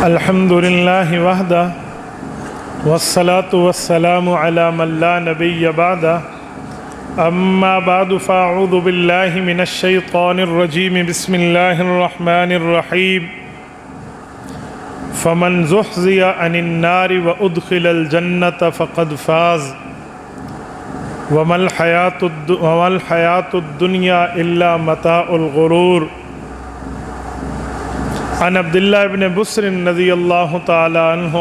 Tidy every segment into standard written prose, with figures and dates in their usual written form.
الحمد لله وحده والصلاة والسلام على من لا نبي بعده أما بعد فأعوذ بالله من الشيطان الرجيم بسم الله الرحمن الرحيم فمن زحزح عن النار وأدخل الجنة فقد فاز وما الحياة الدنيا إلا متاع الغرور عن عبد الله بن بسر رضي الله تعالى عنه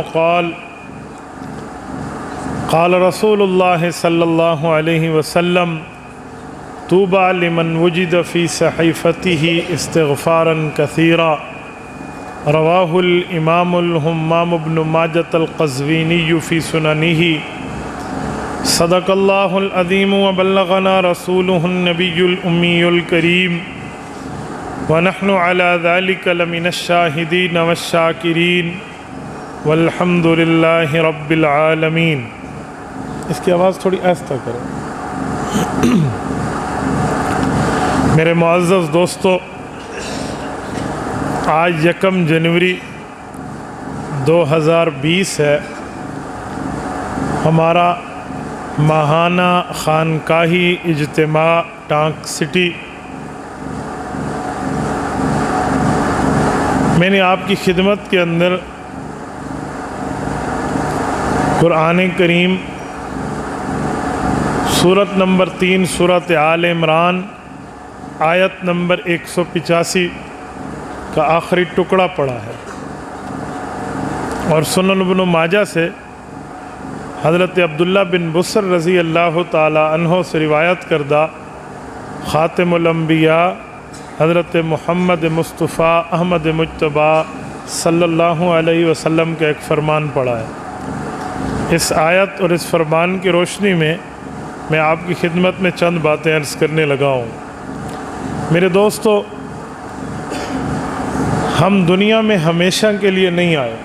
قال رسول الله صلى الله عليه وسلم طوبى لمن وجد في صحيفته استغفارا كثيرا رواه الإمام الهمام بن ماجة القزويني في سننه صدق الله العظيم وبلغنا رسوله النبي الأمي الكريم ونحن على ذلك لمن الشاهدين والشاكرين والحمد لله رب العالمين۔ اس کی آواز تھوڑی آہستہ کریں۔ میرے معزز دوستو، آج 1 جنوری 2020 ہے، ہمارا ماہانہ خانقاہی اجتماع ٹانک سٹی۔ میں نے آپ کی خدمت کے اندر قرآن کریم سورت نمبر 3 سورت آل عمران آیت نمبر 185 کا آخری ٹکڑا پڑھا ہے، اور سنن ابن ماجہ سے حضرت عبداللہ بن بسر رضی اللہ تعالی عنہ سے روایت کردہ خاتم الانبیاء حضرت محمد مصطفیٰ احمد مجتبیٰ صلی اللہ علیہ وسلم کا ایک فرمان پڑھا ہے۔ اس آیت اور اس فرمان کی روشنی میں آپ کی خدمت میں چند باتیں عرض کرنے لگا ہوں۔ میرے دوستو، ہم دنیا میں ہمیشہ کے لیے نہیں آئے،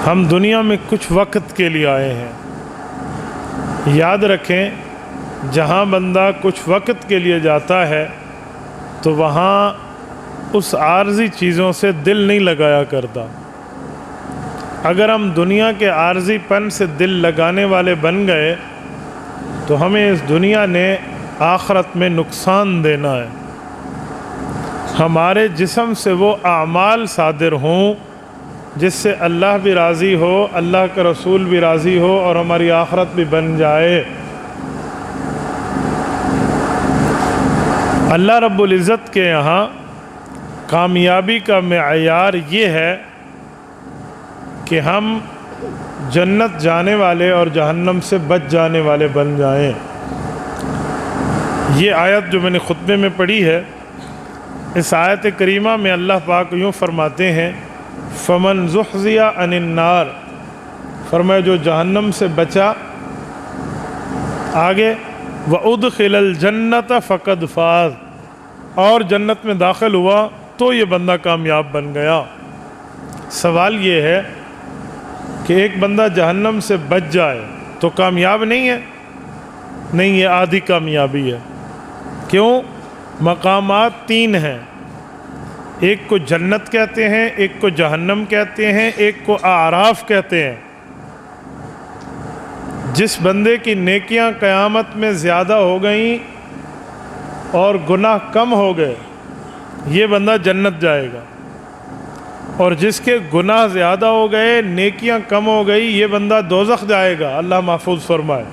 ہم دنیا میں کچھ وقت کے لیے آئے ہیں۔ یاد رکھیں، جہاں بندہ کچھ وقت کے لیے جاتا ہے تو وہاں اس عارضی چیزوں سے دل نہیں لگایا کرتا۔ اگر ہم دنیا کے عارضی پن سے دل لگانے والے بن گئے تو ہمیں اس دنیا نے آخرت میں نقصان دینا ہے۔ ہمارے جسم سے وہ اعمال صادر ہوں جس سے اللہ بھی راضی ہو، اللہ کا رسول بھی راضی ہو اور ہماری آخرت بھی بن جائے۔ اللہ رب العزت کے یہاں کامیابی کا معیار یہ ہے کہ ہم جنت جانے والے اور جہنم سے بچ جانے والے بن جائیں۔ یہ آیت جو میں نے خطبے میں پڑھی ہے، اس آیت کریمہ میں اللہ پاک یوں فرماتے ہیں فمن زحزح عن النار، فرمایا جو جہنم سے بچا، آگے وَأُدْخِلَ الْجَنَّةَ فَقَدْ فَازَ، اور جنت میں داخل ہوا تو یہ بندہ کامیاب بن گیا۔ سوال یہ ہے کہ ایک بندہ جہنم سے بچ جائے تو کامیاب نہیں ہے؟ نہیں، یہ آدھی کامیابی ہے۔ کیوں؟ مقامات 3 ہیں، ایک کو جنت کہتے ہیں، ایک کو جہنم کہتے ہیں، ایک کو اعراف کہتے ہیں۔ جس بندے کی نیکیاں قیامت میں زیادہ ہو گئیں اور گناہ کم ہو گئے، یہ بندہ جنت جائے گا، اور جس کے گناہ زیادہ ہو گئے، نیکیاں کم ہو گئی، یہ بندہ دوزخ جائے گا، اللہ محفوظ فرمائے۔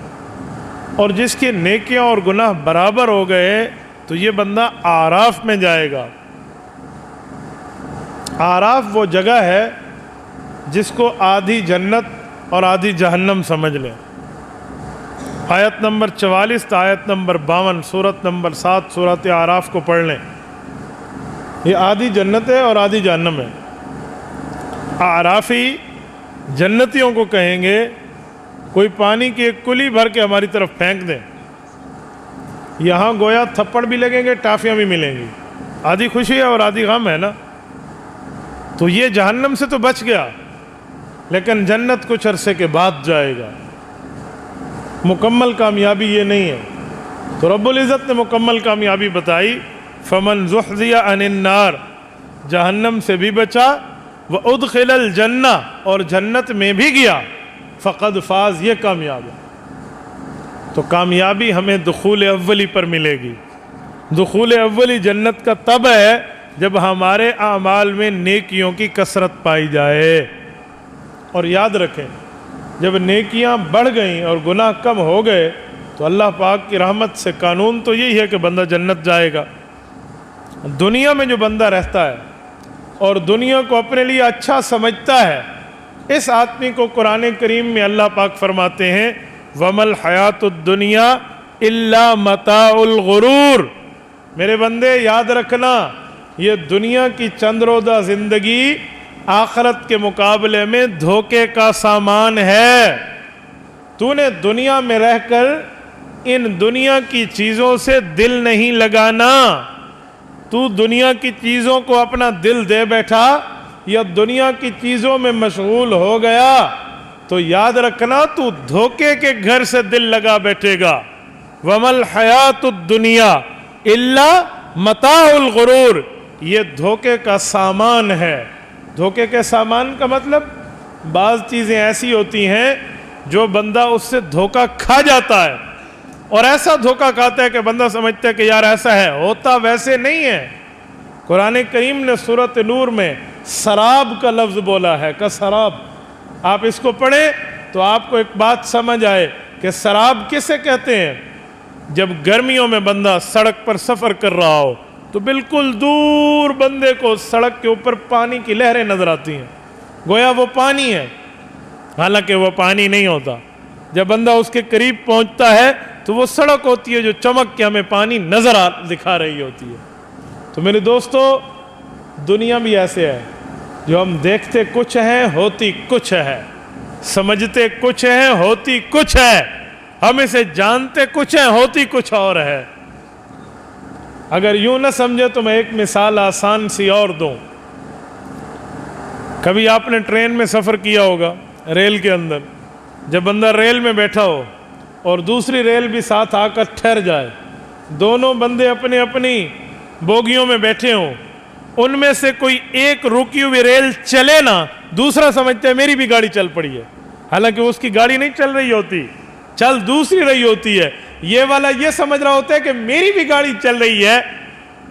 اور جس کے نیکیاں اور گناہ برابر ہو گئے تو یہ بندہ اعراف میں جائے گا۔ اعراف وہ جگہ ہے جس کو آدھی جنت اور آدھی جہنم سمجھ لیں۔ آیت نمبر 44 تا آیت نمبر 52 سورت نمبر 7 سورت اعراف کو پڑھ لیں۔ یہ آدھی جنت ہے اور آدھی جہنم ہے۔ اعرافی جنتیوں کو کہیں گے کوئی پانی کی ایک کلی بھر کے ہماری طرف پھینک دیں، یہاں گویا تھپڑ بھی لگیں گے، ٹافیاں بھی ملیں گی، آدھی خوشی ہے اور آدھی غم ہے نا۔ تو یہ جہنم سے تو بچ گیا، لیکن جنت کچھ عرصے کے بعد جائے گا۔ مکمل کامیابی یہ نہیں ہے۔ تو رب العزت نے مکمل کامیابی بتائی، فمن زحزح عن النار، جہنم سے بھی بچا وَأُدْخِلَ الْجَنَّةَ اور جنت میں بھی گیا فقد فاز، یہ کامیاب ہے۔ تو کامیابی ہمیں دخول اولی پر ملے گی۔ دخول اولی جنت کا تب ہے جب ہمارے اعمال میں نیکیوں کی کثرت پائی جائے۔ اور یاد رکھیں، جب نیکیاں بڑھ گئیں اور گناہ کم ہو گئے تو اللہ پاک کی رحمت سے قانون تو یہی ہے کہ بندہ جنت جائے گا۔ دنیا میں جو بندہ رہتا ہے اور دنیا کو اپنے لیے اچھا سمجھتا ہے، اس آدمی کو قرآن کریم میں اللہ پاک فرماتے ہیں وَمَا الْحَيَاةُ الدُّنْيَا إِلَّا مَتَاعُ الْغُرُورِ۔ میرے بندے یاد رکھنا، یہ دنیا کی چند روزہ زندگی آخرت کے مقابلے میں دھوکے کا سامان ہے۔ تو نے دنیا میں رہ کر ان دنیا کی چیزوں سے دل نہیں لگانا۔ تو دنیا کی چیزوں کو اپنا دل دے بیٹھا یا دنیا کی چیزوں میں مشغول ہو گیا تو یاد رکھنا تو دھوکے کے گھر سے دل لگا بیٹھے گا۔ وَمَا الْحَيَاةُ الدُّنْيَا إِلَّا مَتَاعُ الْغُرُورِ، یہ دھوکے کا سامان ہے۔ دھوکے کے سامان کا مطلب بعض چیزیں ایسی ہوتی ہیں جو بندہ اس سے دھوکہ کھا جاتا ہے، اور ایسا دھوکہ کھاتا ہے کہ بندہ سمجھتا ہے کہ یار ایسا ہے، ہوتا ویسے نہیں ہے۔ قرآن کریم نے سورۃ نور میں سراب کا لفظ بولا ہے کہ سراب، آپ اس کو پڑھیں تو آپ کو ایک بات سمجھ آئے کہ سراب کسے کہتے ہیں۔ جب گرمیوں میں بندہ سڑک پر سفر کر رہا ہو تو بالکل دور بندے کو سڑک کے اوپر پانی کی لہریں نظر آتی ہیں، گویا وہ پانی ہے، حالانکہ وہ پانی نہیں ہوتا۔ جب بندہ اس کے قریب پہنچتا ہے تو وہ سڑک ہوتی ہے جو چمک کے ہمیں پانی نظر دکھا رہی ہوتی ہے۔ تو میرے دوستو، دنیا بھی ایسے ہے جو ہم دیکھتے کچھ ہیں ہوتی کچھ ہے، سمجھتے کچھ ہیں ہوتی کچھ ہے، ہم اسے جانتے کچھ ہیں ہوتی کچھ اور ہے۔ اگر یوں نہ سمجھے تو میں ایک مثال آسان سی اور دوں۔ کبھی آپ نے ٹرین میں سفر کیا ہوگا، ریل کے اندر، جب بندہ ریل میں بیٹھا ہو اور دوسری ریل بھی ساتھ آ کر ٹھہر جائے، دونوں بندے اپنی اپنی بوگیوں میں بیٹھے ہوں، ان میں سے کوئی ایک رکی ہوئی ریل چلے نا، دوسرا سمجھتا ہے میری بھی گاڑی چل پڑی ہے، حالانکہ اس کی گاڑی نہیں چل رہی ہوتی، چل دوسری رہی ہوتی ہے۔ یہ والا یہ سمجھ رہا ہوتا ہے کہ میری بھی گاڑی چل رہی ہے۔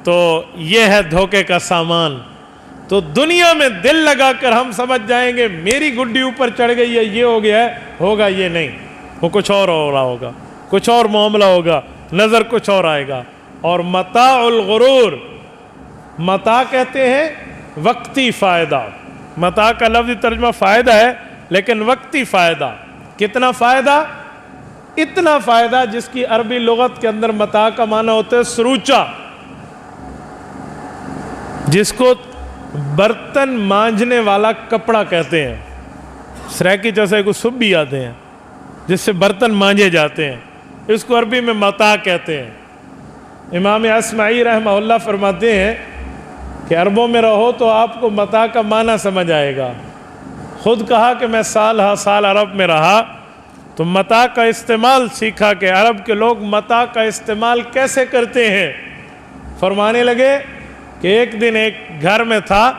تو یہ ہے دھوکے کا سامان۔ تو دنیا میں دل لگا کر ہم سمجھ جائیں گے میری گڈی اوپر چڑھ گئی ہے، یہ ہو گیا ہے، ہوگا یہ نہیں، وہ کچھ اور ہو رہا ہوگا، کچھ اور معاملہ ہوگا، نظر کچھ اور آئے گا۔ اور متاع الغرور، متاع کہتے ہیں وقتی فائدہ۔ متاع کا لفظی ترجمہ فائدہ ہے، لیکن وقتی فائدہ۔ کتنا فائدہ؟ اتنا فائدہ جس کی عربی لغت کے اندر متاع کا معنی ہوتا ہے سروچا، جس کو برتن مانجنے والا کپڑا کہتے ہیں۔ سریکی جیسے کو سب بھی آتے ہیں جس سے برتن مانجے جاتے ہیں، اس کو عربی میں متاع کہتے ہیں۔ امام اصمعی رحمہ اللہ فرماتے ہیں کہ عربوں میں رہو تو آپ کو متاع کا معنی سمجھ آئے گا۔ خود کہا کہ میں سال ہا سال عرب میں رہا تو متاع کا استعمال سیکھا کہ عرب کے لوگ متاع کا استعمال کیسے کرتے ہیں۔ فرمانے لگے کہ ایک دن ایک گھر میں تھا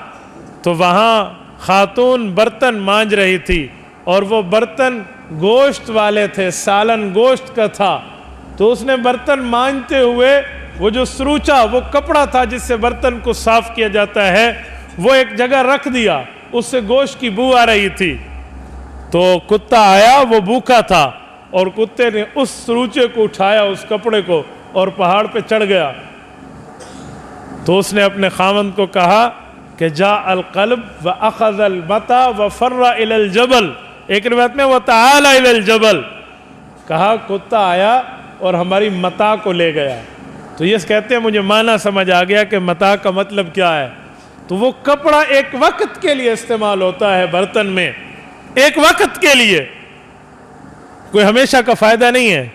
تو وہاں خاتون برتن مانج رہی تھی، اور وہ برتن گوشت والے تھے، سالن گوشت کا تھا۔ تو اس نے برتن مانجتے ہوئے وہ جو سروچا، وہ کپڑا تھا جس سے برتن کو صاف کیا جاتا ہے، وہ ایک جگہ رکھ دیا، اس سے گوشت کی بو آ رہی تھی۔ تو کتا آیا، وہ بھوکا تھا، اور کتے نے اس سروچے کو اٹھایا، اس کپڑے کو، اور پہاڑ پہ چڑھ گیا۔ تو اس نے اپنے خاوند کو کہا کہ جاء القلب واخذ المتاع وفر الى الجبل، ایک روایت میں وتعال الى الجبل، کہا کتا آیا اور ہماری متاع کو لے گیا۔ تو یہ کہتے ہیں مجھے معنی سمجھ آ گیا کہ متاع کا مطلب کیا ہے۔ تو وہ کپڑا ایک وقت کے لیے استعمال ہوتا ہے برتن میں، ایک وقت کے لیے، کوئی ہمیشہ کا فائدہ نہیں ہے۔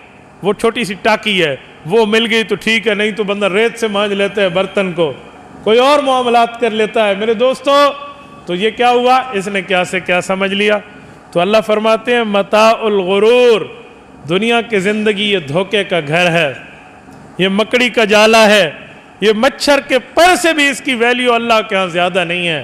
وہ چھوٹی سی ٹاکی ہے، وہ مل گئی تو ٹھیک ہے، نہیں تو بندہ ریت سے مانج لیتا ہے برتن کو، کوئی اور معاملات کر لیتا ہے۔ میرے دوستو، تو یہ کیا ہوا؟ اس نے کیا سے کیا سمجھ لیا۔ تو اللہ فرماتے ہیں متاع الغرور، دنیا کی زندگی یہ دھوکے کا گھر ہے، یہ مکڑی کا جالا ہے، یہ مچھر کے پر سے بھی اس کی ویلیو اللہ کے ہاں زیادہ نہیں ہے۔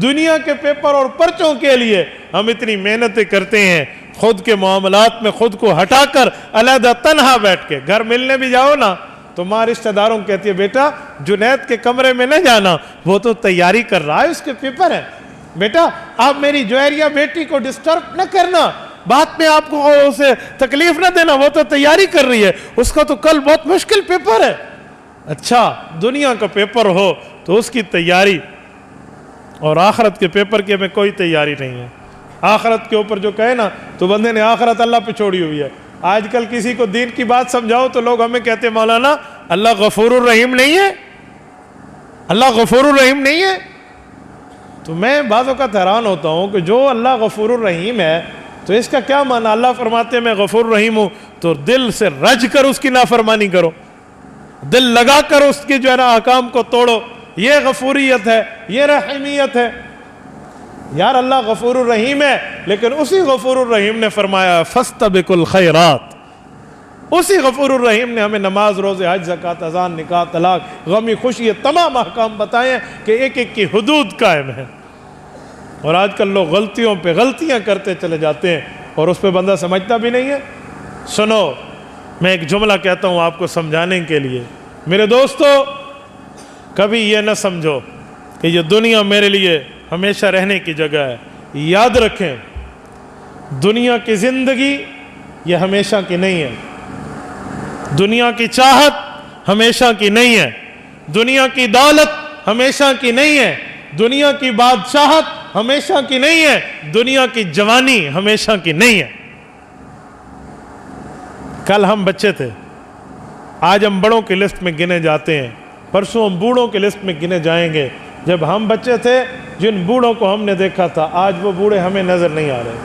دنیا کے پیپر اور پرچوں کے لیے ہم اتنی محنتیں کرتے ہیں، خود کے معاملات میں خود کو ہٹا کر علیحدہ تنہا بیٹھ کے گھر ملنے بھی جاؤ نا تو ماں رشتہ داروں کو کہتی ہے بیٹا جنید کے کمرے میں نہ جانا، وہ تو تیاری کر رہا ہے، اس کے پیپر ہیں، بیٹا آپ میری جوہریہ بیٹی کو ڈسٹرب نہ کرنا، بعد میں آپ کو اسے تکلیف نہ دینا، وہ تو تیاری کر رہی ہے، اس کا تو کل بہت مشکل پیپر ہے۔ اچھا دنیا کا پیپر ہو تو اس کی تیاری، اور آخرت کے پیپر کی ہمیں کوئی تیاری نہیں ہے۔ آخرت کے اوپر جو کہے نا تو بندے نے آخرت اللہ پہ چھوڑی ہوئی ہے۔ آج کل کسی کو دین کی بات سمجھاؤ تو لوگ ہمیں کہتے ہیں مولانا اللہ غفور الرحیم نہیں ہے، اللہ غفور الرحیم نہیں ہے۔ تو میں بعض اوقات حیران ہوتا ہوں کہ جو اللہ غفور الرحیم ہے تو اس کا کیا معنی؟ اللہ فرماتے ہیں میں غفور الرحیم ہوں تو دل سے رج کر اس کی نافرمانی کرو، دل لگا کر اس کی جو ہے نا احکام کو توڑو، یہ غفوریت ہے، یہ رحیمیت ہے۔ یار اللہ غفور الرحیم ہے لیکن اسی غفور الرحیم نے فرمایا فاستبقوا الخیرات، اسی غفور الرحیم نے ہمیں نماز، روزے، حج، زکوٰۃ، اذان، نکاح، طلاق، غمی، خوشی، یہ تمام احکام بتائے ہیں کہ ایک ایک کی حدود قائم ہیں۔ اور آج کل لوگ غلطیوں پہ غلطیاں کرتے چلے جاتے ہیں اور اس پہ بندہ سمجھتا بھی نہیں ہے۔ سنو میں ایک جملہ کہتا ہوں آپ کو سمجھانے کے لیے، میرے دوستو کبھی یہ نہ سمجھو کہ یہ دنیا میرے لیے ہمیشہ رہنے کی جگہ ہے۔ یاد رکھیں دنیا کی زندگی یہ ہمیشہ کی نہیں ہے، دنیا کی چاہت ہمیشہ کی نہیں ہے، دنیا کی دولت ہمیشہ کی نہیں ہے، دنیا کی بادشاہت ہمیشہ کی نہیں ہے، دنیا کی جوانی ہمیشہ کی نہیں ہے۔ کل ہم بچے تھے، آج ہم بڑوں کی لسٹ میں گنے جاتے ہیں، پرسوں ہم بوڑھوں کی لسٹ میں گنے جائیں گے۔ جب ہم بچے تھے جن بوڑھوں کو ہم نے دیکھا تھا آج وہ بوڑھے ہمیں نظر نہیں آ رہے،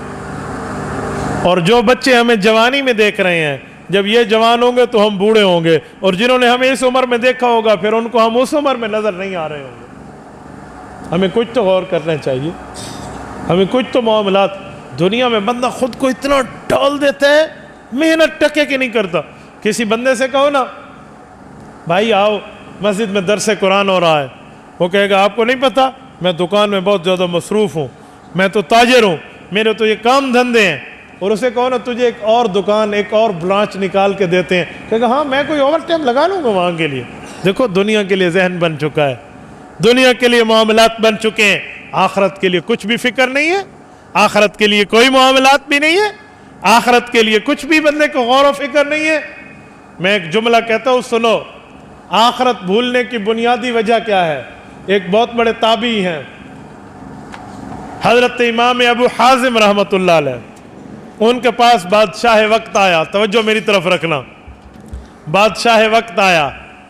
اور جو بچے ہمیں جوانی میں دیکھ رہے ہیں جب یہ جوان ہوں گے تو ہم بوڑھے ہوں گے، اور جنہوں نے ہمیں اس عمر میں دیکھا ہوگا پھر ان کو ہم اس عمر میں نظر نہیں آ رہے ہوں گے۔ ہمیں کچھ تو غور کرنا چاہیے، ہمیں کچھ تو معاملات۔ دنیا میں بندہ خود کو اتنا ڈال دیتا ہے محنت ٹکے کی نہیں کرتا۔ کسی بندے سے کہو نا بھائی آؤ مسجد میں درس قرآن ہو رہا ہے، وہ کہے گا آپ کو نہیں پتا میں دکان میں بہت زیادہ مصروف ہوں، میں تو تاجر ہوں، میرے تو یہ کام دھندے ہیں۔ اور اسے کہو نا تجھے ایک اور دکان، ایک اور برانچ نکال کے دیتے ہیں، کہے گا ہاں میں کوئی اوور ٹائم لگا لوں گا وہاں کے لیے۔ دیکھو دنیا کے لیے ذہن بن چکا ہے، دنیا کے لیے معاملات بن چکے ہیں، آخرت کے لیے کچھ بھی فکر نہیں ہے، آخرت کے لیے کوئی معاملات بھی نہیں ہے، آخرت کے لیے کچھ بھی بندے کو غور و فکر نہیں ہے۔ میں ایک جملہ کہتا ہوں سنو، آخرت بھولنے کی بنیادی وجہ کیا ہے؟ ایک بہت بڑے تابعی ہیں حضرت امام ابو حازم رحمۃ اللہ علیہ، ان کے پاس بادشاہ وقت آیا، توجہ میری طرف رکھنا، بادشاہ وقت آیا،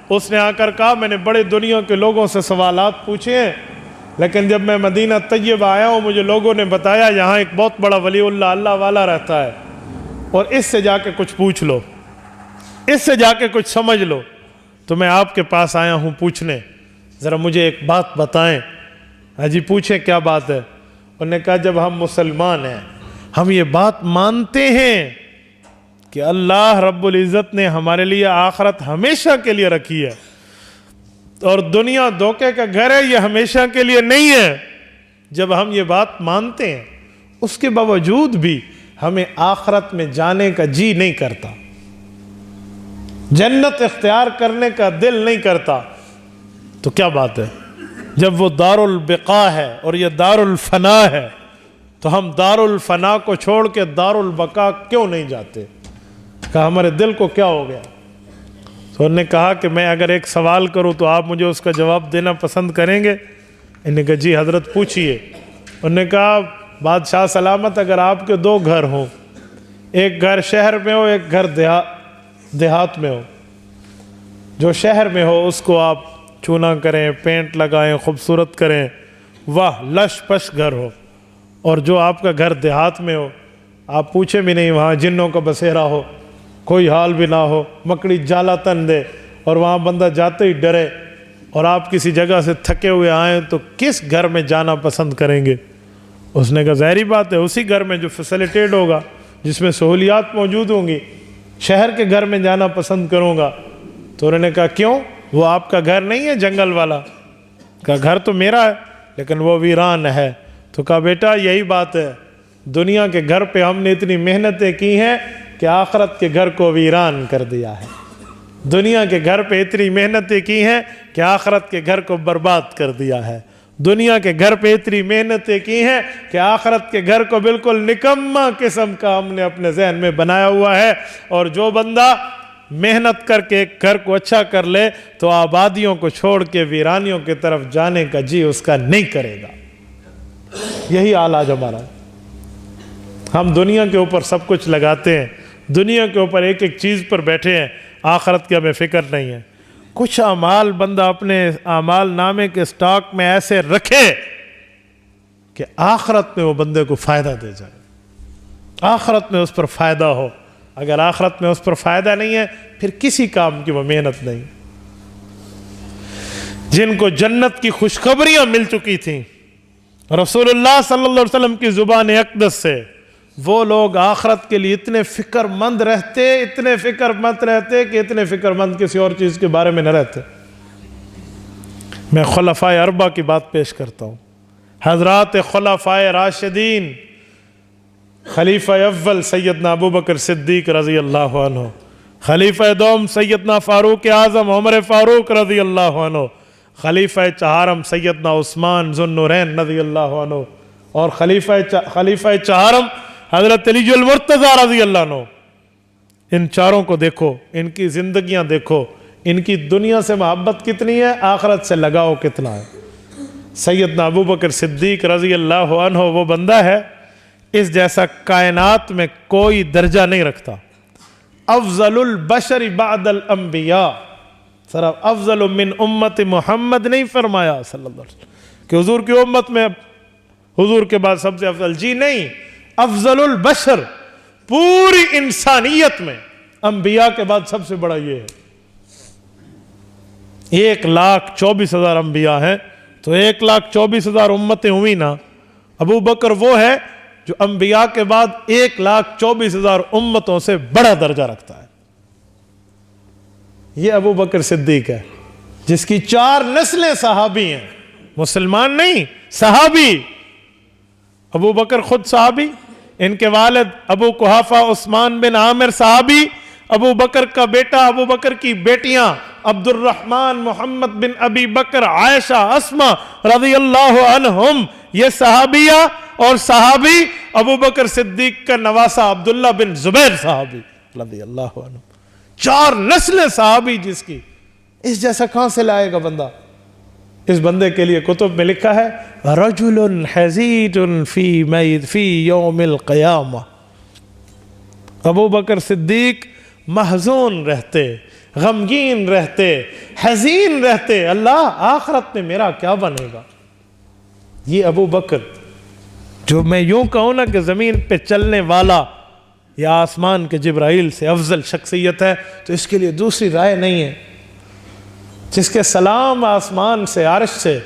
اس نے آ کر کہا میں نے بڑے دنیا کے لوگوں سے سوالات پوچھے ہیں لیکن جب میں مدینہ طیبہ آیا ہوں مجھے لوگوں نے بتایا یہاں ایک بہت بڑا ولی اللہ اللہ والا رہتا ہے، اور اس سے جا کے کچھ پوچھ لو، اس سے جا کے کچھ سمجھ لو۔ تو میں آپ کے پاس آیا ہوں پوچھنے، ذرا مجھے ایک بات بتائیں۔ ہاں جی پوچھیں کیا بات ہے؟ انہوں نے کہا جب ہم مسلمان ہیں ہم یہ بات مانتے ہیں کہ اللہ رب العزت نے ہمارے لیے آخرت ہمیشہ کے لیے رکھی ہے، اور دنیا دھوکے کا گھر ہے، یہ ہمیشہ کے لیے نہیں ہے۔ جب ہم یہ بات مانتے ہیں اس کے باوجود بھی ہمیں آخرت میں جانے کا جی نہیں کرتا، جنت اختیار کرنے کا دل نہیں کرتا، تو کیا بات ہے؟ جب وہ دار البقاء ہے اور یہ دار الفنا ہے تو ہم دار الفنا کو چھوڑ کے دار البقاء کیوں نہیں جاتے؟ کہا ہمارے دل کو کیا ہو گیا؟ تو انہوں نے کہا کہ میں اگر ایک سوال کروں تو آپ مجھے اس کا جواب دینا پسند کریں گے؟ انہوں نے کہا جی حضرت پوچھئے۔ انہوں نے کہا بادشاہ سلامت اگر آپ کے دو گھر ہوں، ایک گھر شہر میں ہو ایک گھر دیہات میں ہو، جو شہر میں ہو اس کو آپ چونا کریں، پینٹ لگائیں، خوبصورت کریں، واہ لش پش گھر ہو، اور جو آپ کا گھر دیہات میں ہو آپ پوچھیں بھی نہیں، وہاں جنوں کا بسیرا ہو، کوئی حال بھی نہ ہو، مکڑی جالا تن دے اور وہاں بندہ جاتے ہی ڈرے، اور آپ کسی جگہ سے تھکے ہوئے آئیں تو کس گھر میں جانا پسند کریں گے؟ اس نے کہا ظاہری بات ہے اسی گھر میں جو فیسیلیٹیڈ ہوگا، جس میں سہولیات موجود ہوں گی، شہر کے گھر میں جانا پسند کروں گا۔ تو انہوں نے کہا کیوں؟ وہ آپ کا گھر نہیں ہے جنگل والا؟ کہا گھر تو میرا ہے لیکن وہ ویران ہے۔ تو کہا بیٹا یہی بات ہے، دنیا کے گھر پہ ہم نے اتنی محنتیں کی ہیں کہ آخرت کے گھر کو ویران کر دیا ہے۔ دنیا کے گھر پہ اتنی محنتیں کی ہیں کہ آخرت کے گھر کو برباد کر دیا ہے۔ دنیا کے گھر پہ اتنی محنتیں کی ہیں کہ آخرت کے گھر کو بالکل نکما قسم کا ہم نے اپنے ذہن میں بنایا ہوا ہے۔ اور جو بندہ محنت کر کے گھر کو اچھا کر لے تو آبادیوں کو چھوڑ کے ویرانیوں کی طرف جانے کا جی اس کا نہیں کرے گا۔ یہی حال آج ہمارا ہے۔ ہم دنیا کے اوپر سب کچھ لگاتے ہیں، دنیا کے اوپر ایک ایک چیز پر بیٹھے ہیں، آخرت کی ہمیں فکر نہیں ہے۔ کچھ اعمال بندہ اپنے اعمال نامے کے سٹاک میں ایسے رکھے کہ آخرت میں وہ بندے کو فائدہ دے جائے، آخرت میں اس پر فائدہ ہو۔ اگر آخرت میں اس پر فائدہ نہیں ہے پھر کسی کام کی وہ محنت نہیں۔ جن کو جنت کی خوشخبریاں مل چکی تھیں رسول اللہ صلی اللہ علیہ وسلم کی زبان اقدس سے، وہ لوگ آخرت کے لیے اتنے فکر مند رہتے کہ اتنے فکر مند کسی اور چیز کے بارے میں نہ رہتے۔ میں خلفائے اربعہ کی بات پیش کرتا ہوں۔ حضرات خلفائے راشدین، خلیفہ اول سیدنا ابو بکر صدیق رضی اللہ عنہ، خلیفہ دوم سیدنا فاروق اعظم عمر فاروق رضی اللہ عنہ، خلیفہ چہارم سیدنا عثمان ذو النورین رضی اللہ عنہ، اور خلیفہ چہارم حضرت علی المرتضیٰ رضی اللہ عنہ۔ ان چاروں کو دیکھو، ان کی زندگیاں دیکھو، ان کی دنیا سے محبت کتنی ہے، آخرت سے لگاؤ کتنا ہے۔ سیدنا ابو بکر صدیق رضی اللہ عنہ وہ بندہ ہے اس جیسا کائنات میں کوئی درجہ نہیں رکھتا۔ افضل البشر بعد الانبیاء، صرف افضل من امت محمد نہیں فرمایا صلی اللہ علیہ وسلم کہ حضور کی امت میں حضور کے بعد سب سے افضل، جی نہیں، افضل البشر، پوری انسانیت میں انبیاء کے بعد سب سے بڑا یہ ہے۔ 1,24,000 انبیاء ہیں تو 1,24,000 امتیں ہوئی نا۔ ابو بکر وہ ہے جو انبیاء کے بعد 1,24,000 امتوں سے بڑا درجہ رکھتا ہے۔ یہ ابو بکر صدیق ہے جس کی 4 نسلیں صحابی ہیں، مسلمان نہیں، صحابی۔ ابو بکر خود صحابی، ان کے والد ابو قحافہ عثمان بن عامر صحابی، ابو بکر کا بیٹا، ابو بکر کی بیٹیاں عبد الرحمن محمد بن ابی بکر عائشہ اسما رضی اللہ عنہم، یہ صحابیہ، اور صحابی ابو بکر صدیق کا نواسہ عبداللہ بن زبیر صحابی رضی اللہ عنہ۔ 4 نسلیں صحابی جس کی، اس جیسا کہاں سے لائے گا بندہ؟ اس بندے کے لیے کتب میں لکھا ہے رجل حزید فی یوم القیامہ۔ ابو بکر صدیق محزون رہتے، غمگین رہتے، حزین رہتے، اللہ آخرت میں میرا کیا بنے گا؟ یہ ابو بکر جو میں یوں کہوں نا کہ زمین پہ چلنے والا یا آسمان کے جبرائیل سے افضل شخصیت ہے، تو اس کے لیے دوسری رائے نہیں ہے۔ جس کے سلام آسمان سے، عرش سے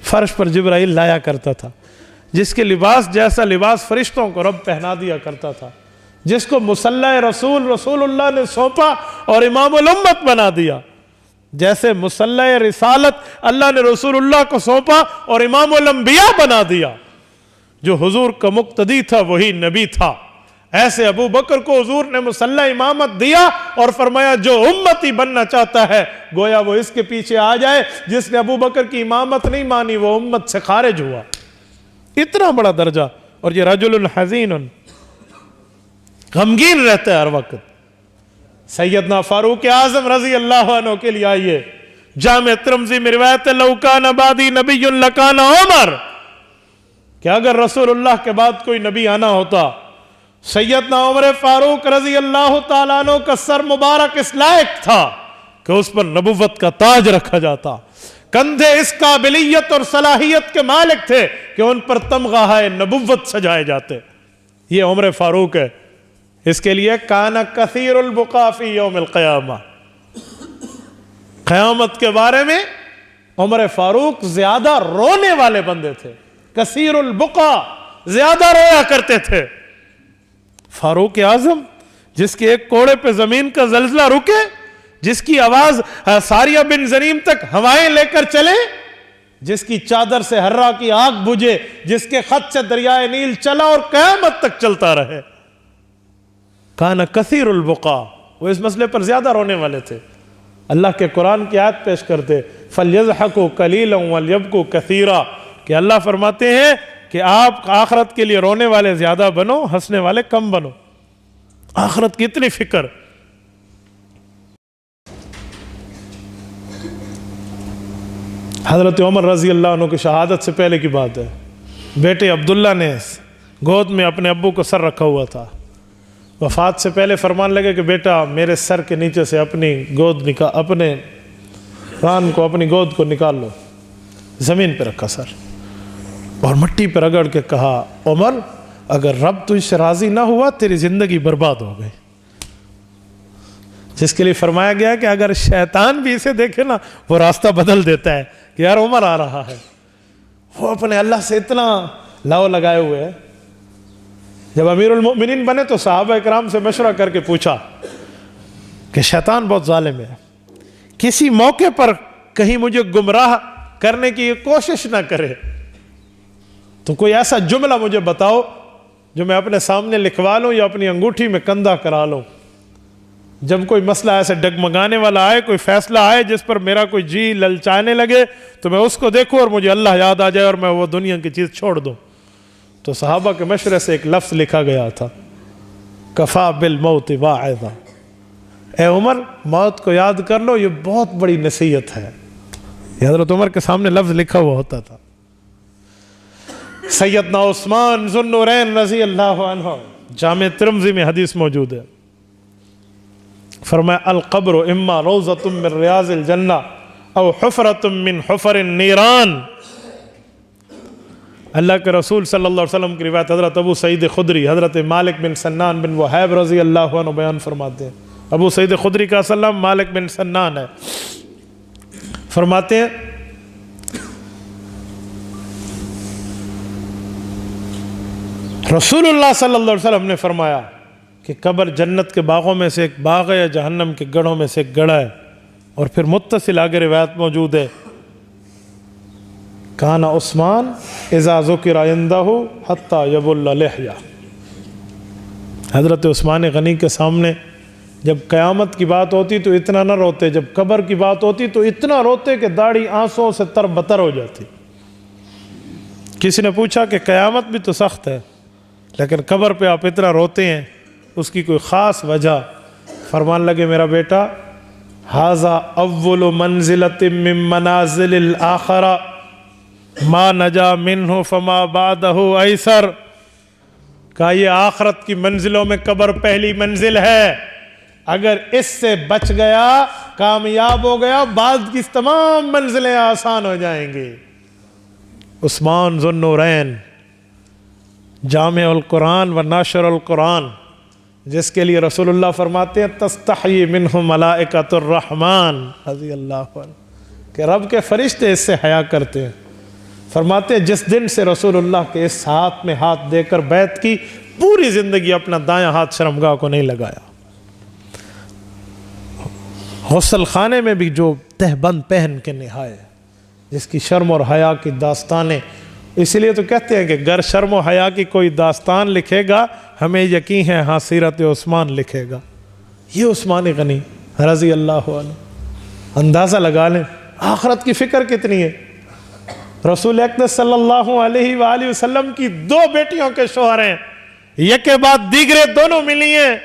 فرش پر جبرائیل لایا کرتا تھا، جس کے لباس جیسا لباس فرشتوں کو رب پہنا دیا کرتا تھا، جس کو مصلی رسول اللہ نے سونپا اور امام الامت بنا دیا، جیسے مصلی رسالت اللہ نے رسول اللہ کو سونپا اور امام الانبیاء بنا دیا۔ جو حضور کا مقتدی تھا وہی نبی تھا، ایسے ابو بکر کو حضور نے مصلی امامت دیا اور فرمایا جو امتی بننا چاہتا ہے گویا وہ اس کے پیچھے آ جائے، جس نے ابو بکر کی امامت نہیں مانی وہ امت سے خارج ہوا۔ اتنا بڑا درجہ، اور یہ رجل حزین، غمگین رہتا ہے ہر وقت۔ سیدنا فاروق اعظم رضی اللہ عنہ کے لیے آئیے، جامع ترمذی میں روایت ہے لو کان بعدی نبی لکان عمر، کہ اگر رسول اللہ کے بعد کوئی نبی آنا ہوتا سیدنا عمر فاروق رضی اللہ تعالیٰ عنہ کا سر مبارک اس لائق تھا کہ اس پر نبوت کا تاج رکھا جاتا، کندھے اس قابلیت اور صلاحیت کے مالک تھے کہ ان پر تمغہ نبوت سجائے جاتے۔ یہ عمر فاروق ہے، اس کے لیے کان کثیر البقاء فی یوم القیامہ، قیامت کے بارے میں عمر فاروق زیادہ رونے والے بندے تھے، کثیر البقاء، زیادہ رویا کرتے تھے۔ فاروق اعظم جس کے ایک کوڑے پہ زمین کا زلزلہ رکے، جس کی آواز ساریہ بن زنیم تک ہوائیں لے کر چلے، جس کی چادر سے ہررا کی آگ بجھے، جس کے خط سے دریائے نیل چلا اور قیامت تک چلتا رہے۔ کان کثیر البقاء، وہ اس مسئلے پر زیادہ رونے والے تھے۔ اللہ کے قرآن کی آیت پیش کرتے فَلْيَضْحَكُوا قَلِيلًا وَلْيَبْكُوا كَثِيرًا، کہ اللہ فرماتے ہیں کہ آپ آخرت کے لیے رونے والے زیادہ بنو، ہنسنے والے کم بنو۔ آخرت کی اتنی فکر۔ حضرت عمر رضی اللہ عنہ کی شہادت سے پہلے کی بات ہے، بیٹے عبداللہ نے گود میں اپنے ابو کو سر رکھا ہوا تھا، وفات سے پہلے فرمان لگے کہ بیٹا میرے سر کے نیچے سے اپنے ران کو، اپنی گود کو نکال لو۔ زمین پہ رکھا سر اور مٹی پہ رگڑ کے کہا عمر اگر رب تجھ سے راضی نہ ہوا تیری زندگی برباد ہو گئی۔ جس کے لیے فرمایا گیا کہ اگر شیطان بھی اسے دیکھے نا وہ راستہ بدل دیتا ہے کہ یار عمر آ رہا ہے۔ وہ اپنے اللہ سے اتنا لاؤ لگائے ہوئے ہے۔ جب امیر المؤمنین بنے تو صحابہ اکرام سے مشورہ کر کے پوچھا کہ شیطان بہت ظالم ہے، کسی موقع پر کہیں مجھے گمراہ کرنے کی کوشش نہ کرے، تو کوئی ایسا جملہ مجھے بتاؤ جو میں اپنے سامنے لکھوا لوں یا اپنی انگوٹھی میں کندھا کرا لوں، جب کوئی مسئلہ ایسے ڈگمگانے والا آئے، کوئی فیصلہ آئے جس پر میرا کوئی جی للچانے لگے تو میں اس کو دیکھوں اور مجھے اللہ یاد آ جائے اور میں وہ دنیا کی چیز چھوڑ دوں۔ تو صحابہ کے مشورے سے ایک لفظ لکھا گیا تھا کفا بالموت واعظا، اے عمر موت کو یاد کر لو، یہ بہت بڑی نصیحت ہے۔ یہ حضرت عمر کے سامنے لفظ لکھا ہوا ہوتا تھا۔ سیدنا عثمان ذو النورین رضی اللہ عنہ، جامع ترمذی میں حدیث موجود ہے، فرمایا القبر اما روضۃ من ریاض الجنہ او حفرۃ من حفر النیران۔ اللہ کے رسول صلی اللہ علیہ وسلم کی روایت حضرت ابو سعید خدری، حضرت مالک بن سنان بن وہیب رضی اللہ عنہ بیان فرماتے ہیں۔ ابو سعید خدری کا اصل نام مالک بن سنان ہے۔ فرماتے ہیں رسول اللہ صلی اللہ علیہ وسلم نے فرمایا کہ قبر جنت کے باغوں میں سے ایک باغ ہے یا جہنم کے گڑھوں میں سے ایک گڑھا ہے۔ اور پھر متصل آگے روایت موجود ہے کان عثمان اذا ذکر عندہ حتی یبل لحیہ، حضرت عثمان غنی کے سامنے جب قیامت کی بات ہوتی تو اتنا نہ روتے، جب قبر کی بات ہوتی تو اتنا روتے کہ داڑھی آنسوں سے تر بتر ہو جاتی۔ کسی نے پوچھا کہ قیامت بھی تو سخت ہے لیکن قبر پہ آپ اتنا روتے ہیں، اس کی کوئی خاص وجہ؟ فرمان لگے میرا بیٹا ھذا اول منزلۃ من منازل الآخرہ ما نجا منہ فما بعدہ ایسر، کہا یہ آخرت کی منزلوں میں قبر پہلی منزل ہے، اگر اس سے بچ گیا کامیاب ہو گیا، بعد کی تمام منزلیں آسان ہو جائیں گی۔ عثمان ذو النورین، جامع القرآن و ناشر القرآن، جس کے لیے رسول اللہ فرماتے ہیں تستحی منہ ملائکۃ الرحمن رضی اللہ عنہ، کہ رب کے فرشتے اس سے حیا کرتے ہیں۔ فرماتے ہیں جس دن سے رسول اللہ کے اس ہاتھ میں ہاتھ دے کر بیعت کی، پوری زندگی اپنا دایاں ہاتھ شرمگاہ کو نہیں لگایا۔ غسل خانے میں بھی جو تہبند پہن کے نہائے، جس کی شرم اور حیا کی داستانیں، اس لیے تو کہتے ہیں کہ گر شرم و حیا کی کوئی داستان لکھے گا ہمیں یقین ہے ہاں سیرت عثمان لکھے گا۔ یہ عثمان غنی رضی اللہ عنہ، اندازہ لگا لیں آخرت کی فکر کتنی ہے۔ رسول اقدس صلی اللہ علیہ وآلہ وسلم کی 2 بیٹیوں کے شوہر ہیں، یک کے بعد دیگرے دونوں ملی ہیں۔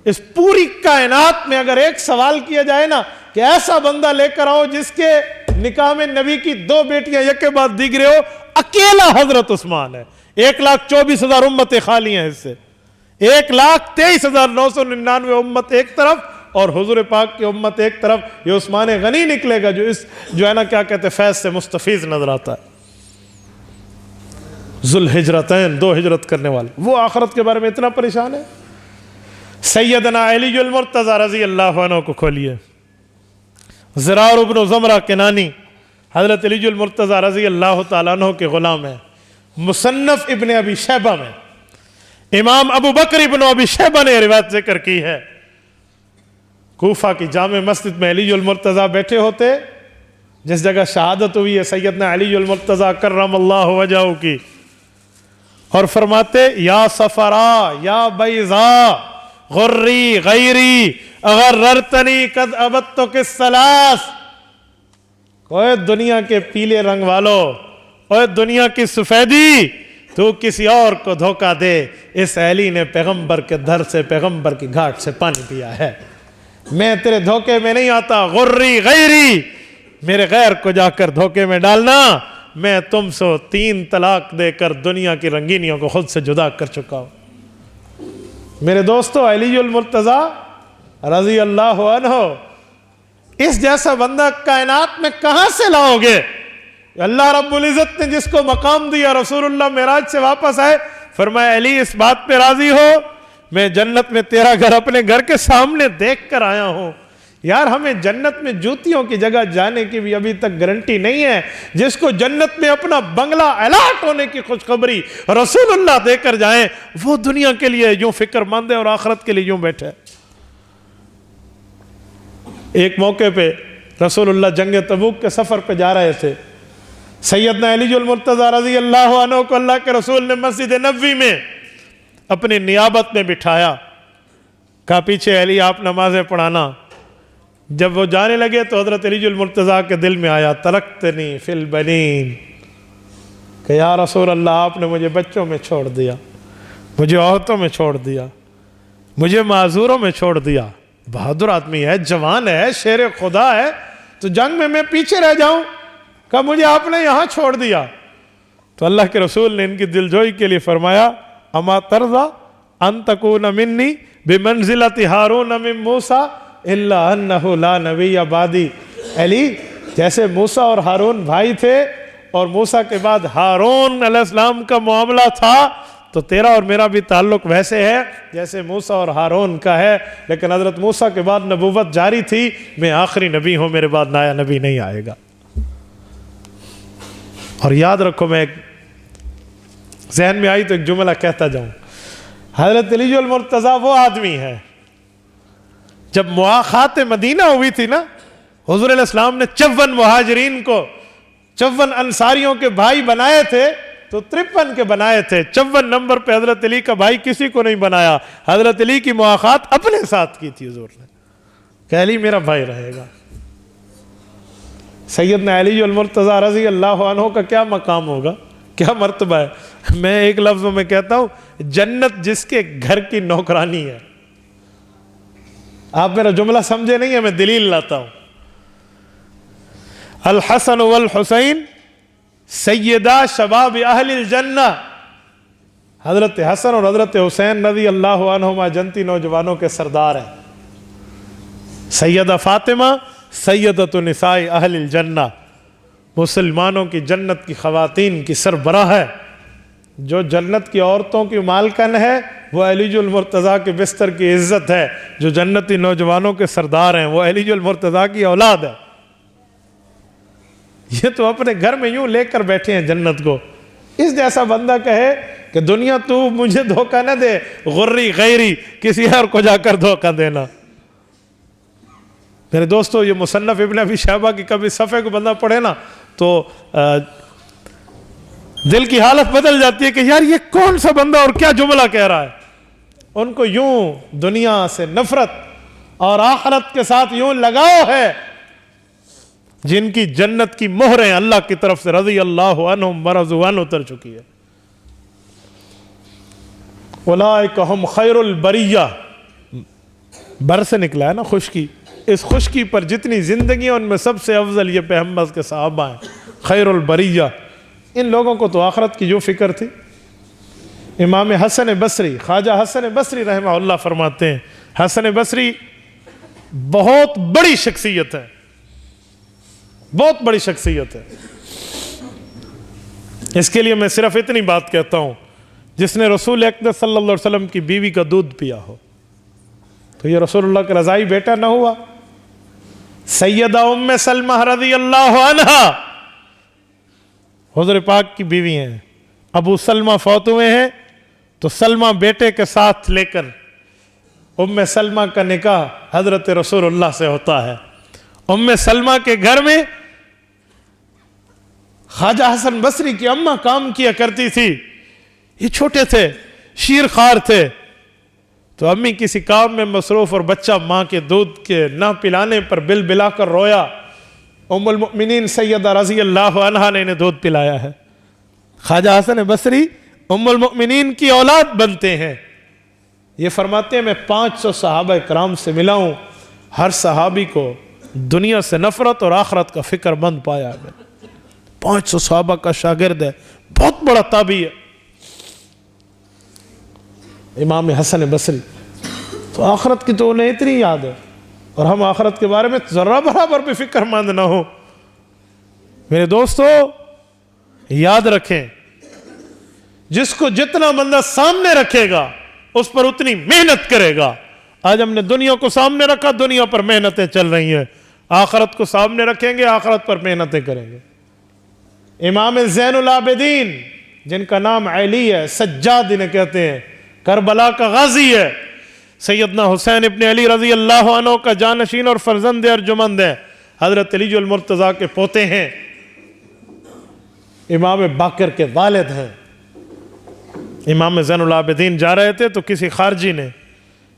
اس پوری کائنات میں اگر ایک سوال کیا جائے نا کہ ایسا بندہ لے کر آؤ جس کے نکاح میں نبی کی 2 بیٹیاں یک کے بعد دیگرے ہو، اکیلا حضرت عثمان ہے۔ 1,24,000 امتیں خالی ہیں اس سے، 1,23,999 امت ایک طرف اور حضور پاک کی امت ایک طرف۔ یہ عثمان غنی نکلے گا جو ہے نا کیا کہتے ہیں فیض سے مستفیض نظر آتا ہے۔ ذوالہجرتین، 2 ہجرت کرنے والے، وہ آخرت کے بارے میں اتنا پریشان ہے۔ سیدنا علی المرتضی رضی اللہ عنہ کو کھولیے، زرار ابن زمرہ کنانی حضرت علی المرتضی رضی اللہ تعالیٰ عنہ کے غلام ہیں۔ مصنف ابن ابی شیبہ میں امام ابو بکر ابن ابی شیبہ نے روایت ذکر کی ہے، کوفہ کی جامع مسجد میں علی المرتضی بیٹھے ہوتے جس جگہ شہادت ہوئی ہے سیدنا علی المرتضیٰ کرم اللہ وجہہ کی، اور فرماتے یا صفرا یا بیضا غری غیری اغررتنی قد ابدتک الثلاث، اوے دنیا کے پیلے رنگ والو، اوے دنیا کی سفیدی، تو کسی اور کو دھوکہ دے، اس علی نے پیغمبر کے در سے، پیغمبر کی گھاٹ سے پانی پیا ہے، میں تیرے دھوکے میں نہیں آتا، غری غیری، میرے غیر کو جا کر دھوکے میں ڈالنا، میں تم سے 3 طلاق دے کر دنیا کی رنگینیوں کو خود سے جدا کر چکا ہوں۔ میرے دوستو، علی المرتضیٰ رضی اللہ عنہ، اس جیسا بندہ کائنات میں کہاں سے لاؤ گے؟ اللہ رب العزت نے جس کو مقام دیا، رسول اللہ معراج سے واپس آئے، فرمایا علی اس بات پہ راضی ہو، میں جنت میں تیرا گھر اپنے گھر کے سامنے دیکھ کر آیا ہوں۔ یار ہمیں جنت میں جوتیوں کی جگہ جانے کی بھی ابھی تک گارنٹی نہیں ہے، جس کو جنت میں اپنا بنگلہ الاٹ ہونے کی خوشخبری رسول اللہ دے کر جائیں، وہ دنیا کے لیے یوں فکر مند ہے اور آخرت کے لیے یوں بیٹھے۔ ایک موقع پہ رسول اللہ جنگ تبوک کے سفر پہ جا رہے تھے، سیدنا علی المرتضیٰ رضی اللہ عنہ کو اللہ کے رسول نے مسجد نبوی میں اپنی نیابت میں بٹھایا، کہا پیچھے علی آپ نمازیں پڑھانا۔ جب وہ جانے لگے تو حضرت علی المرتضیٰ کے دل میں آیا ترکتنی فی البنین، کہ یا رسول اللہ آپ نے مجھے بچوں میں چھوڑ دیا، مجھے عورتوں میں چھوڑ دیا، مجھے معذوروں میں چھوڑ دیا۔ بہادر آدمی ہے، جوان ہے، شیر خدا ہے، تو جنگ میں پیچھے رہ جاؤں؟ کہا مجھے آپ نے یہاں چھوڑ دیا۔ تو اللہ کے رسول نے ان کی دلجوئی کے لیے فرمایا اما ترضى ان تكون منی بمنزلۃ ہارون من موسیٰ الا انہ لا نبی بعدی۔ علی جیسے موسیٰ اور ہارون بھائی تھے اور موسیٰ کے بعد ہارون علیہ السلام کا معاملہ تھا، تو تیرا اور میرا بھی تعلق ویسے ہے جیسے موسیٰ اور ہارون کا ہے، لیکن حضرت موسیٰ کے بعد نبوت جاری تھی، میں آخری نبی ہوں، میرے بعد نیا نبی نہیں آئے گا۔ اور یاد رکھو، میں ایک ذہن میں آئی تو ایک جملہ کہتا جاؤں، حضرت علی المرتضیٰ وہ آدمی ہے، جب مواخات مدینہ ہوئی تھی نا، حضور علیہ السلام نے 54 مہاجرین کو 54 انصاریوں کے بھائی بنائے تھے، تو 53 کے بنائے تھے، 54 نمبر پہ حضرت علی کا بھائی کسی کو نہیں بنایا۔ حضرت علی کی مواخات اپنے ساتھ کی تھی حضور نے، کہ علی میرا بھائی رہے گا۔ سیدنا علی المرتضیٰ رضی اللہ عنہ کا کیا مقام ہوگا، کیا مرتبہ ہے؟ میں ایک لفظ میں کہتا ہوں، جنت جس کے گھر کی نوکرانی ہے۔ آپ میرا جملہ سمجھے نہیں ہے، میں دلیل لاتا ہوں۔ الحسن والحسین سیدہ شباب اہل الجنہ، حضرت حسن اور حضرت حسین رضی اللہ عنہما جنتی نوجوانوں کے سردار ہیں۔ سیدہ فاطمہ سیدۃ نساء اہل الجنہ، مسلمانوں کی جنت کی خواتین کی سربراہ ہے۔ جو جنت کی عورتوں کی مالکن ہے وہ علی المرتضیٰ کے بستر کی عزت ہے، جو جنتی نوجوانوں کے سردار ہیں وہ علی المرتضیٰ کی اولاد ہے۔ یہ تو اپنے گھر میں یوں لے کر بیٹھے ہیں جنت کو۔ اس جیسا بندہ کہے کہ دنیا تو مجھے دھوکہ نہ دے، غری غیری، کسی اور کو جا کر دھوکہ دینا۔ میرے دوستو، یہ مصنف ابن ابی شیبہ کی کبھی صفحے کو بندہ پڑھے نا تو دل کی حالت بدل جاتی ہے کہ یار یہ کون سا بندہ اور کیا جملہ کہہ رہا ہے۔ ان کو یوں دنیا سے نفرت اور آخرت کے ساتھ یوں لگاؤ ہے، جن کی جنت کی مہریں اللہ کی طرف سے رضی اللہ عنہم ورضوا عنہ اتر چکی ہے۔ اولئک ہم خیر البریہ، بر سے نکلا ہے نا خشکی، اس خشکی پر جتنی زندگی ان میں سب سے افضل یہ پیغمبر کے صحابہ ہیں، خیر البریہ۔ ان لوگوں کو تو آخرت کی جو فکر تھی۔ امام حسن بصری، خواجہ حسن بصری رحمہ اللہ فرماتے ہیں، حسن بصری بہت بڑی شخصیت ہے، بہت بڑی شخصیت ہے۔ اس کے لیے میں صرف اتنی بات کہتا ہوں، جس نے رسول اکرم صلی اللہ علیہ وسلم کی بیوی کا دودھ پیا ہو تو یہ رسول اللہ کا رضائی بیٹا نہ ہوا؟ سیدہ ام سلمہ رضی اللہ عنہا حضور پاک کی بیوی ہیں۔ ابو سلمہ فوت ہوئے ہیں تو سلمہ بیٹے کے ساتھ لے کر ام سلمہ کا نکاح حضرت رسول اللہ سے ہوتا ہے۔ ام سلمہ کے گھر میں خواجہ حسن بصری کی اماں کام کیا کرتی تھی، یہ چھوٹے تھے، شیر خوار تھے، تو امی کسی کام میں مصروف اور بچہ ماں کے دودھ کے نہ پلانے پر بل بلا کر رویا، ام المؤمنین سیدہ رضی اللہ عنہا نے انہیں دودھ پلایا ہے۔ خواجہ حسن بصری ام المؤمنین کی اولاد بنتے ہیں۔ یہ فرماتے ہیں میں 500 صحابہ کرام سے ملا ہوں، ہر صحابی کو دنیا سے نفرت اور آخرت کا فکر مند پایا ہے۔ 500 صحابہ کا شاگرد ہے، بہت بڑا تابعی ہے امام حسن بصری، تو آخرت کی تو انہیں اتنی یاد ہے، اور ہم آخرت کے بارے میں ذرہ برابر بھی فکر مند نہ ہو۔ میرے دوستو یاد رکھیں، جس کو جتنا بندہ سامنے رکھے گا اس پر اتنی محنت کرے گا۔ آج ہم نے دنیا کو سامنے رکھا، دنیا پر محنتیں چل رہی ہیں، آخرت کو سامنے رکھیں گے، آخرت پر محنتیں کریں گے۔ امام زین العابدین جن کا نام علی ہے، سجاد انہیں کہتے ہیں، کربلا کا غازی ہے، سیدنا حسین ابن علی رضی اللہ عنہ کا جانشین اور فرزند ارجمند ہے، حضرت علی المرتضیٰ کے پوتے ہیں، امام باقر کے والد ہیں۔ امام زین العابدین جا رہے تھے تو کسی خارجی نے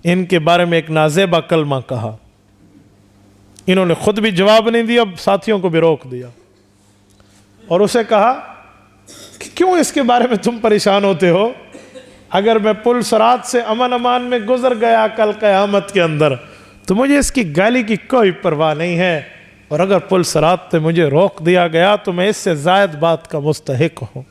ان کے بارے میں ایک نازیبہ کلمہ کہا، انہوں نے خود بھی جواب نہیں دیا، ساتھیوں کو بھی روک دیا، اور اسے کہا کہ کیوں اس کے بارے میں تم پریشان ہوتے ہو؟ اگر میں پل صراط سے امن امان میں گزر گیا کل قیامت کے اندر تو مجھے اس کی گالی کی کوئی پرواہ نہیں ہے، اور اگر پل صراط پہ مجھے روک دیا گیا تو میں اس سے زائد بات کا مستحق ہوں۔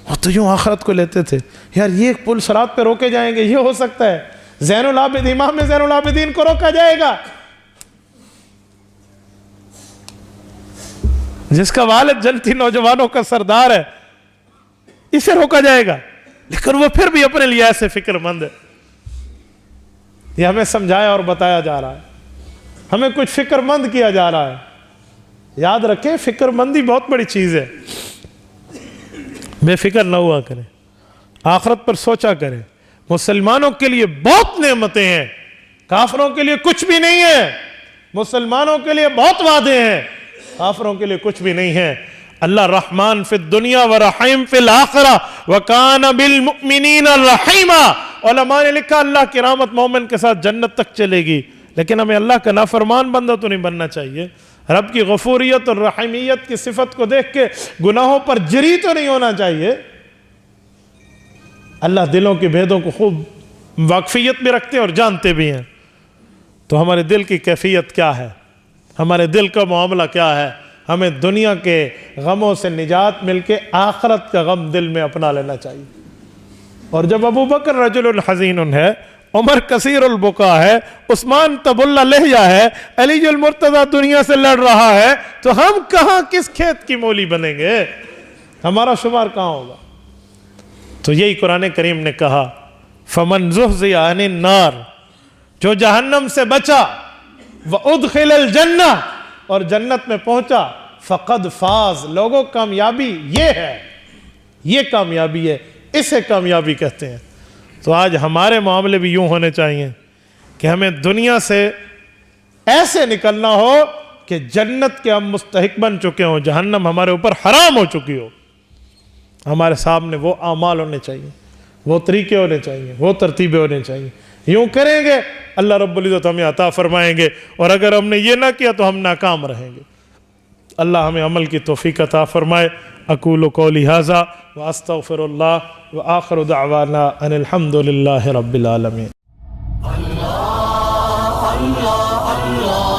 وہ تو یوں آخرت کو لیتے تھے، یار یہ پل صراط پہ روکے جائیں گے، یہ ہو سکتا ہے زین العابدین، امام زین العابدین کو روکا جائے گا، جس کا والد جنتی نوجوانوں کا سردار ہے، اسے روکا جائے گا؟ لیکن وہ پھر بھی اپنے لیے ایسے فکر مند ہے۔ یہ ہمیں سمجھایا اور بتایا جا رہا ہے، ہمیں کچھ فکر مند کیا جا رہا ہے۔ یاد رکھیں فکر مندی بہت بڑی چیز ہے، بے فکر نہ ہوا کریں، آخرت پر سوچا کریں۔ مسلمانوں کے لیے بہت نعمتیں ہیں، کافروں کے لیے کچھ بھی نہیں ہے۔ مسلمانوں کے لیے بہت وعدے ہیں، کافروں کے لیے کچھ بھی نہیں ہے۔ اللہ رحمان فی الدنیا و رحیم فی الآخرہ وکان بالمؤمنین الرحیمہ۔ علماء نے لکھا اللہ کی رحمت مومن کے ساتھ جنت تک چلے گی، لیکن ہمیں اللہ کا نافرمان بندہ تو نہیں بننا چاہیے۔ رب کی غفوریت اور رحیمیت کی صفت کو دیکھ کے گناہوں پر جری تو نہیں ہونا چاہیے۔ اللہ دلوں کے بھیدوں کو خوب واقفیت بھی رکھتے اور جانتے بھی ہیں، تو ہمارے دل کی کیفیت کیا ہے، ہمارے دل کا معاملہ کیا ہے؟ ہمیں دنیا کے غموں سے نجات مل کے آخرت کا غم دل میں اپنا لینا چاہیے۔ اور جب ابو بکر رجل حزین ہے، عمر کثیر البکا ہے، عثمان طب اللہ لہجہ ہے، علی المرتضیٰ دنیا سے لڑ رہا ہے، تو ہم کہاں کس کھیت کی مولی بنیں گے؟ ہمارا شمار کہاں ہوگا؟ تو یہی قرآن کریم نے کہا فَمَنْ زُحْزِحَ عَنِ النَّارِ، جو جہنم سے بچا، وَأُدْخِلَ الْجَنَّةِ، اور جنت میں پہنچا، فَقَدْ فَاز، لوگوں کامیابی یہ ہے، یہ کامیابی ہے، اسے کامیابی کہتے ہیں۔ تو آج ہمارے معاملے بھی یوں ہونے چاہیے کہ ہمیں دنیا سے ایسے نکلنا ہو کہ جنت کے ہم مستحق بن چکے ہوں، جہنم ہمارے اوپر حرام ہو چکی ہو۔ ہمارے سامنے وہ اعمال ہونے چاہیے، وہ طریقے ہونے چاہیے، وہ ترتیبیں ہونے چاہیے۔ یوں کریں گے اللہ رب العزت ہمیں عطا فرمائیں گے، اور اگر ہم نے یہ نہ کیا تو ہم ناکام رہیں گے۔ اللہ ہمیں عمل کی توفیق عطا فرمائے۔ اقول قولی ھذا واستغفر اللہ وآخر دعوانا ان الحمد للہ رب العالمین۔ اللہ اللہ اللہ